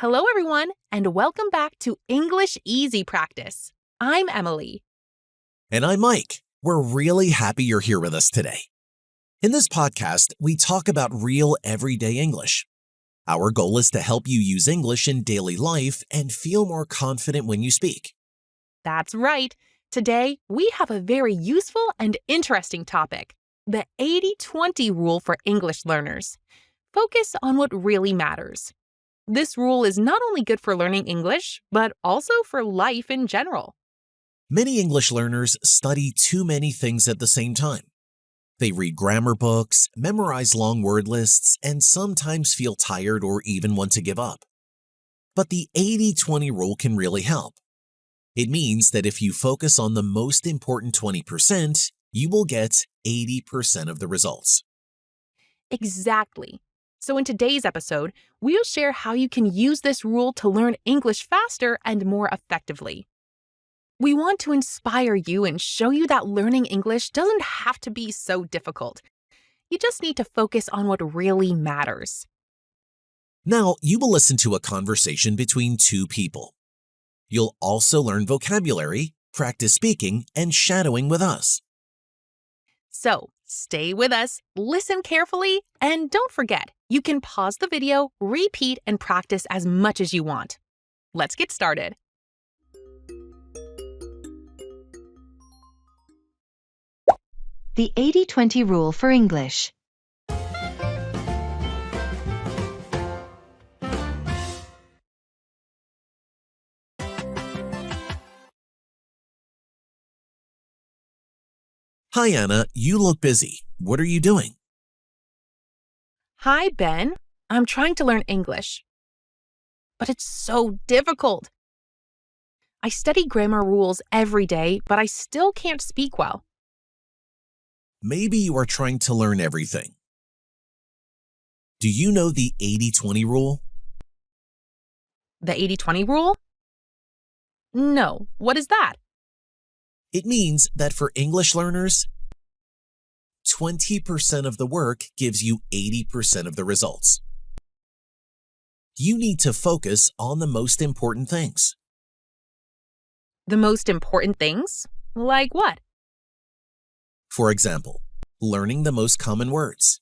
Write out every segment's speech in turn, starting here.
Hello, everyone, and welcome back to English Easy Practice. I'm Emily. And I'm Mike. We're really happy you're here with us today. In this podcast, we talk about real everyday English. Our goal is to help you use English in daily life and feel more confident when you speak. That's right. Today, we have a very useful and interesting topic, the 80-20 rule for English learners. Focus on what really matters. This rule is not only good for learning English, but also for life in general. Many English learners study too many things at the same time. They read grammar books, memorize long word lists, and sometimes feel tired or even want to give up. But the 80-20 rule can really help. It means that if you focus on the most important 20%, you will get 80% of the results. Exactly. So in today's episode, we'll share how you can use this rule to learn English faster and more effectively. We want to inspire you and show you that learning English doesn't have to be so difficult. You just need to focus on what really matters. Now, you will listen to a conversation between two people. You'll also learn vocabulary, practice speaking, and shadowing with us. So, stay with us, listen carefully, and don't forget, you can pause the video, repeat, and practice as much as you want. Let's get started. The 80-20 rule for English. Hi, Anna. You look busy. What are you doing? Hi, Ben. I'm trying to learn English. But it's so difficult. I study grammar rules every day, but I still can't speak well. Maybe you are trying to learn everything. Do you know the 80-20 rule? The 80-20 rule? No, what is that? It means that for English learners, 20% of the work gives you 80% of the results. You need to focus on the most important things. The most important things? Like what? For example, learning the most common words.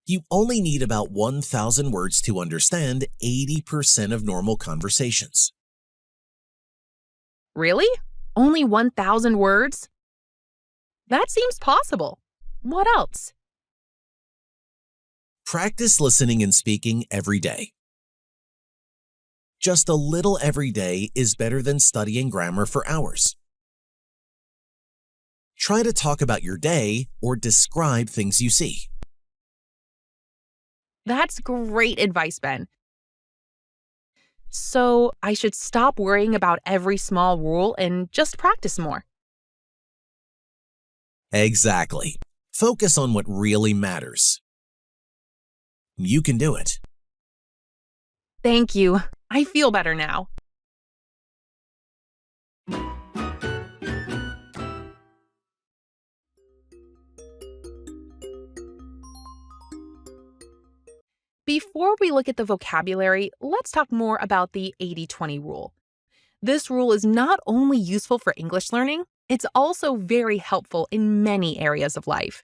You only need about 1,000 words to understand 80% of normal conversations. Really? Only 1,000 words? That seems possible. What else? Practice listening and speaking every day. Just a little every day is better than studying grammar for hours. Try to talk about your day or describe things you see. That's great advice, Ben. So I should stop worrying about every small rule and just practice more. Exactly. Focus on what really matters. You can do it. Thank you. I feel better now. Before we look at the vocabulary, let's talk more about the 80-20 rule. This rule is not only useful for English learning, it's also very helpful in many areas of life.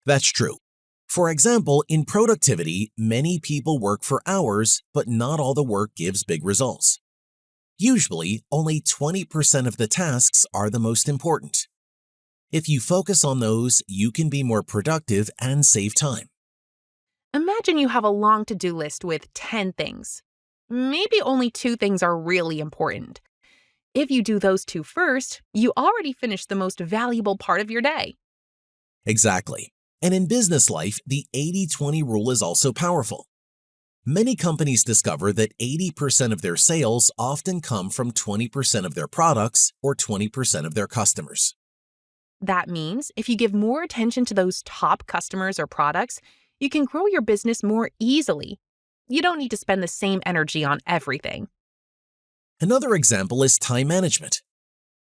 That's true. For example, in productivity, many people work for hours, but not all the work gives big results. Usually, only 20% of the tasks are the most important. If you focus on those, you can be more productive and save time. Imagine you have a long to-do list with 10 things. Maybe only 2 things are really important. If you do those 2 first, you already finished the most valuable part of your day. Exactly. And in business life, the 80-20 rule is also powerful. Many companies discover that 80% of their sales often come from 20% of their products or 20% of their customers. That means if you give more attention to those top customers or products, you can grow your business more easily. You don't need to spend the same energy on everything. Another example is time management.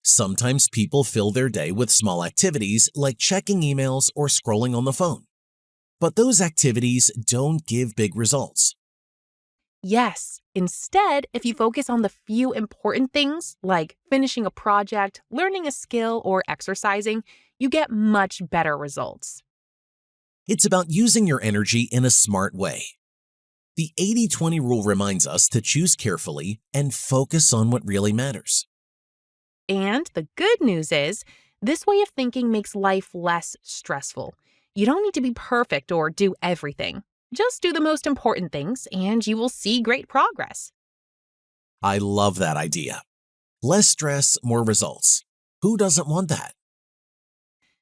Sometimes people fill their day with small activities like checking emails or scrolling on the phone. But those activities don't give big results. Yes, instead, if you focus on the few important things like finishing a project, learning a skill, or exercising, you get much better results. It's about using your energy in a smart way. The 80-20 rule reminds us to choose carefully and focus on what really matters. And the good news is, this way of thinking makes life less stressful. You don't need to be perfect or do everything. Just do the most important things, and you will see great progress. I love that idea. Less stress, more results. Who doesn't want that?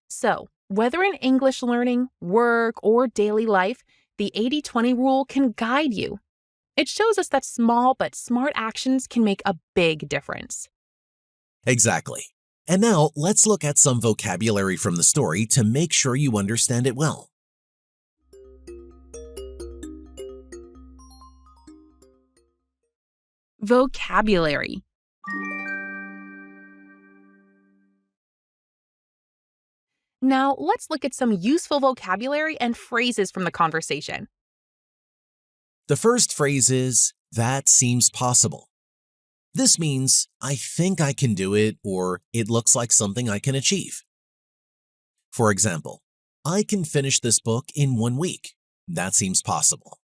So, whether in English learning, work, or daily life, the 80-20 rule can guide you. It shows us that small but smart actions can make a big difference. Exactly. And now let's look at some vocabulary from the story to make sure you understand it well. Vocabulary. Now, let's look at some useful vocabulary and phrases from the conversation. The first phrase is, "That seems possible." This means, I think I can do it, or it looks like something I can achieve. For example, I can finish this book in 1 week. That seems possible.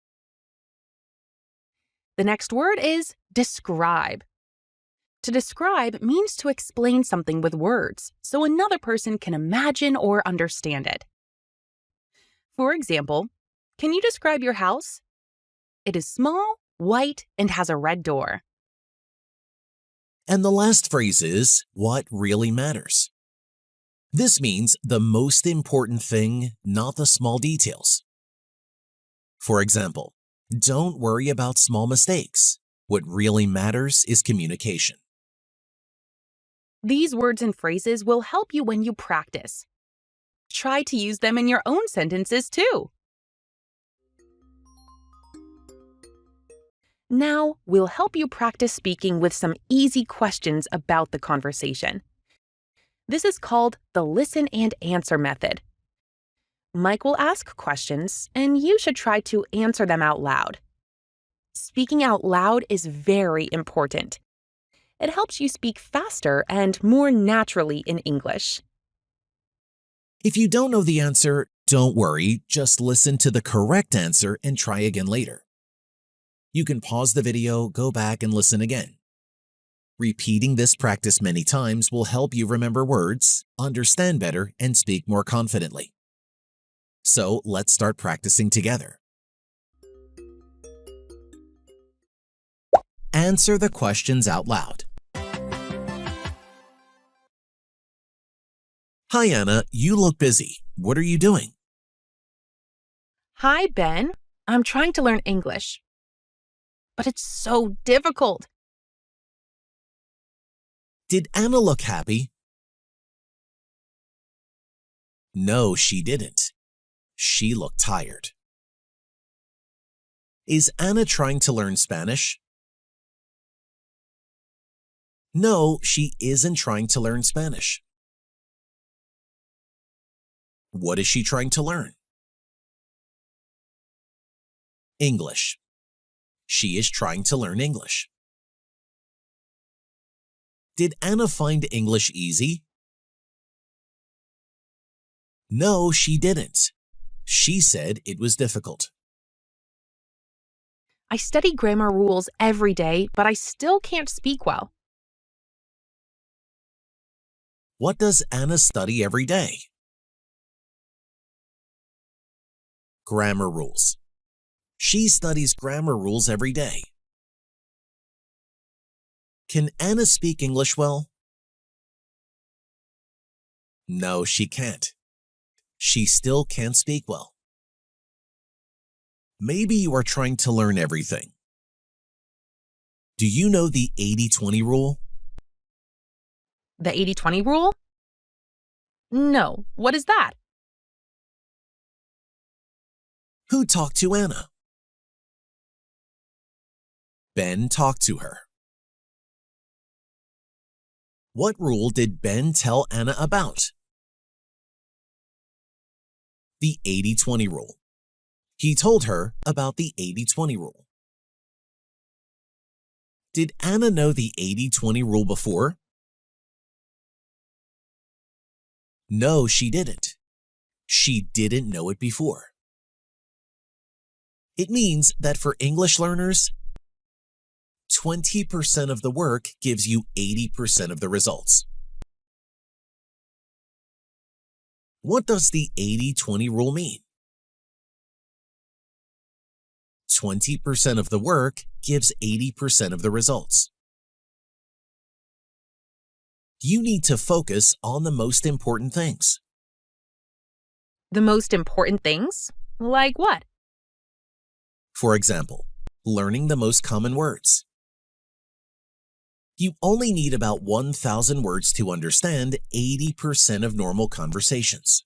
The next word is describe. To describe means to explain something with words so another person can imagine or understand it. For example, can you describe your house? It is small, white, and has a red door. And the last phrase is, what really matters. This means the most important thing, not the small details. For example, don't worry about small mistakes. What really matters is communication. These words and phrases will help you when you practice. Try to use them in your own sentences too. Now, we'll help you practice speaking with some easy questions about the conversation. This is called the listen and answer method. Mike will ask questions, and you should try to answer them out loud. Speaking out loud is very important. It helps you speak faster and more naturally in English. If you don't know the answer, don't worry, just listen to the correct answer and try again later. You can pause the video, go back, and listen again. Repeating this practice many times will help you remember words, understand better, and speak more confidently. So let's start practicing together. Answer the questions out loud. Hi, Anna. You look busy. What are you doing? Hi, Ben. I'm trying to learn English. But it's so difficult. Did Anna look happy? No, she didn't. She looked tired. Is Anna trying to learn Spanish? No, she isn't trying to learn Spanish. What is she trying to learn? English. She is trying to learn English. Did Anna find English easy? No, she didn't. She said it was difficult. I study grammar rules every day, but I still can't speak well. What does Anna study every day? Grammar rules. She studies grammar rules every day. Can Anna speak English well? No, she can't. She still can't speak well. Maybe you are trying to learn everything. Do you know the 80-20 rule? The 80-20 rule? No, what is that? Who talked to Anna? Ben talked to her. What rule did Ben tell Anna about? The 80-20 rule. He told her about the 80-20 rule. Did Anna know the 80-20 rule before? No, she didn't. She didn't know it before. It means that for English learners, 20% of the work gives you 80% of the results. What does the 80-20 rule mean? 20% of the work gives 80% of the results. You need to focus on the most important things. The most important things? Like what? For example, learning the most common words. You only need about 1,000 words to understand 80% of normal conversations.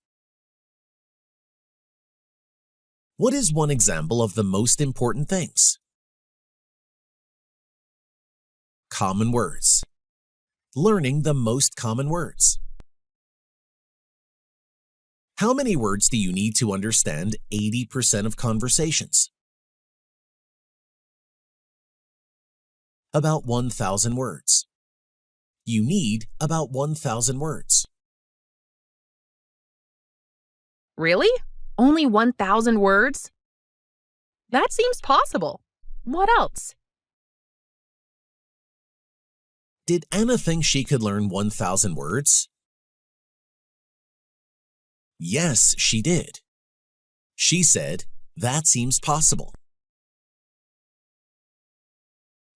What is one example of the most important things? Common words. Learning the most common words. How many words do you need to understand 80% of conversations? About 1,000 words. You need about 1,000 words. Really? Only 1,000 words? That seems possible. What else? Did Anna think she could learn 1,000 words? Yes, she did. She said, "That seems possible."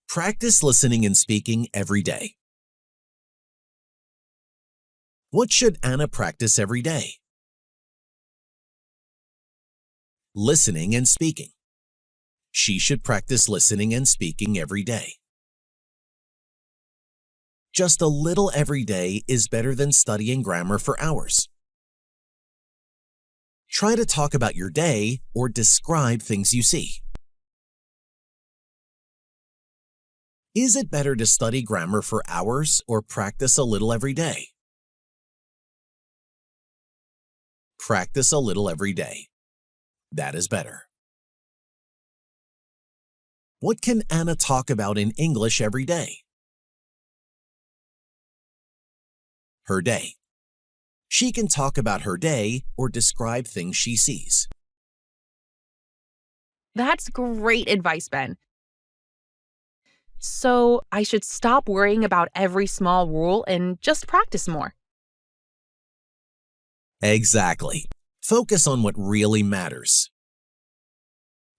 Practice listening and speaking every day. What should Anna practice every day? Listening and speaking. She should practice listening and speaking every day. Just a little every day is better than studying grammar for hours. Try to talk about your day or describe things you see. Is it better to study grammar for hours or practice a little every day? Practice a little every day. That is better. What can Anna talk about in English every day? Her day. She can talk about her day or describe things she sees. That's great advice, Ben. So I should stop worrying about every small rule and just practice more. Exactly. Focus on what really matters.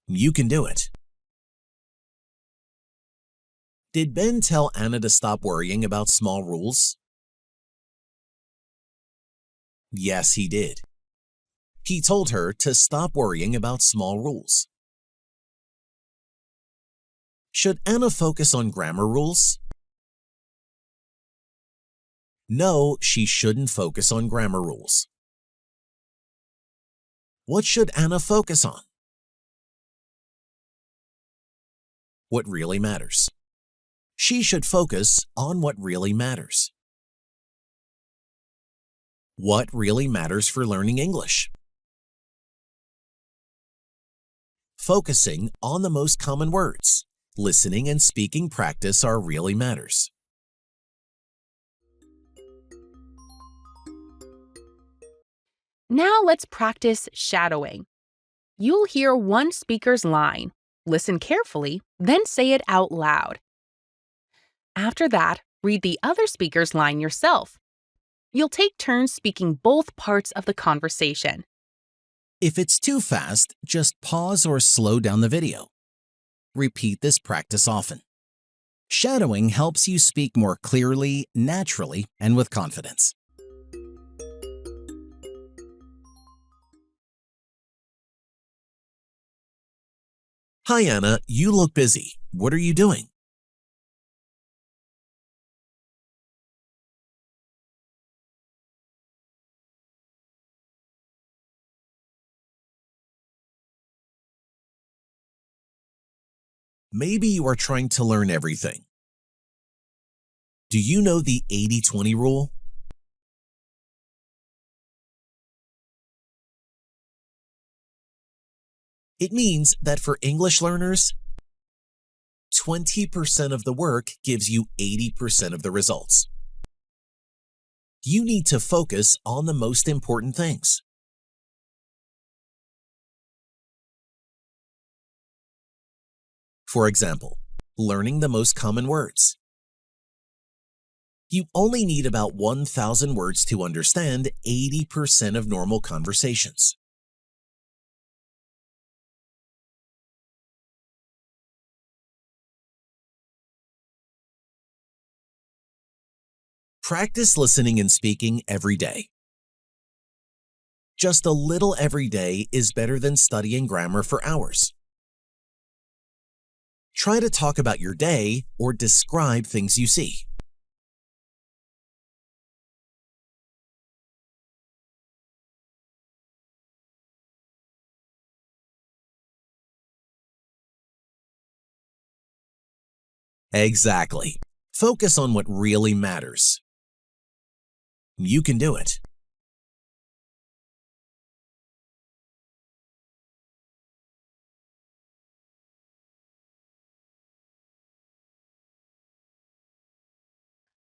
You can do it. Did Ben tell Anna to stop worrying about small rules? Yes, he did. He told her to stop worrying about small rules. Should Anna focus on grammar rules? No, she shouldn't focus on grammar rules. What should Anna focus on? What really matters. She should focus on what really matters. What really matters for learning English? Focusing on the most common words. Listening and speaking practice are really matters. Now let's practice shadowing. You'll hear one speaker's line, listen carefully, then say it out loud. After that, read the other speaker's line yourself. You'll take turns speaking both parts of the conversation. If it's too fast, just pause or slow down the video. Repeat this practice often. Shadowing helps you speak more clearly, naturally, and with confidence. Hi, Anna. You look busy. What are you doing? Maybe you are trying to learn everything. Do you know the 80-20 rule? It means that for English learners, 20% of the work gives you 80% of the results. You need to focus on the most important things. For example, learning the most common words. You only need about 1,000 words to understand 80% of normal conversations. Practice listening and speaking every day. Just a little every day is better than studying grammar for hours. Try to talk about your day or describe things you see. Exactly. Focus on what really matters. You can do it.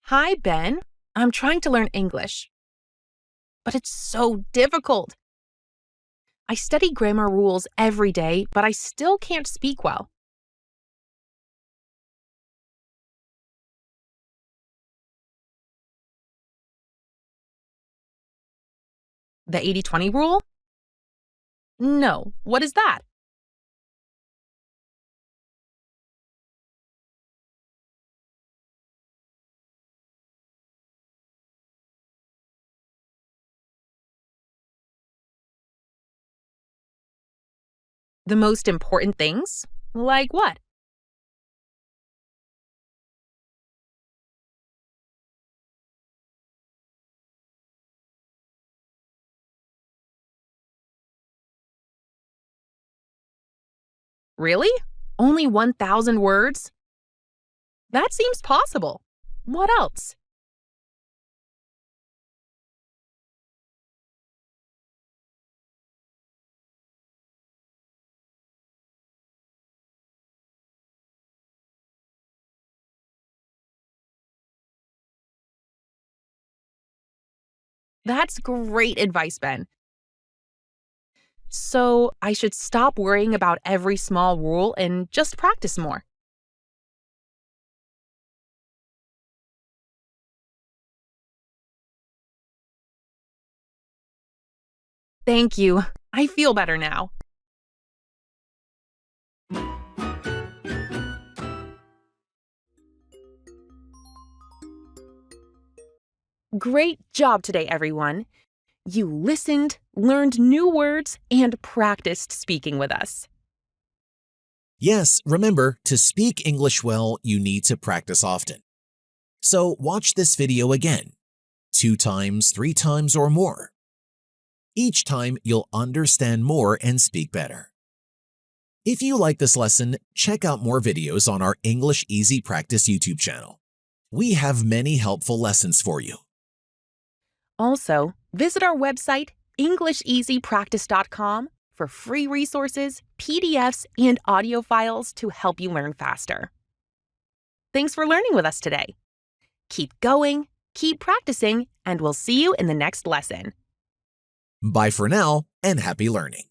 Hi, Ben. I'm trying to learn English, but it's so difficult. I study grammar rules every day, but I still can't speak well. The 80-20 rule? No. What is that? The most important things? Like what? Really? Only 1,000 words? That seems possible. What else? That's great advice, Ben. So I should stop worrying about every small rule and just practice more. Thank you. I feel better now. Great job today, everyone. You listened, learned new words, and practiced speaking with us. Yes, remember, to speak English well, you need to practice often. So watch this video again, 2 times, 3 times, or more. Each time, you'll understand more and speak better. If you like this lesson, check out more videos on our English Easy Practice YouTube channel. We have many helpful lessons for you. Also, visit our website, EnglishEasyPractice.com, for free resources, PDFs, and audio files to help you learn faster. Thanks for learning with us today. Keep going, keep practicing, and we'll see you in the next lesson. Bye for now, and happy learning.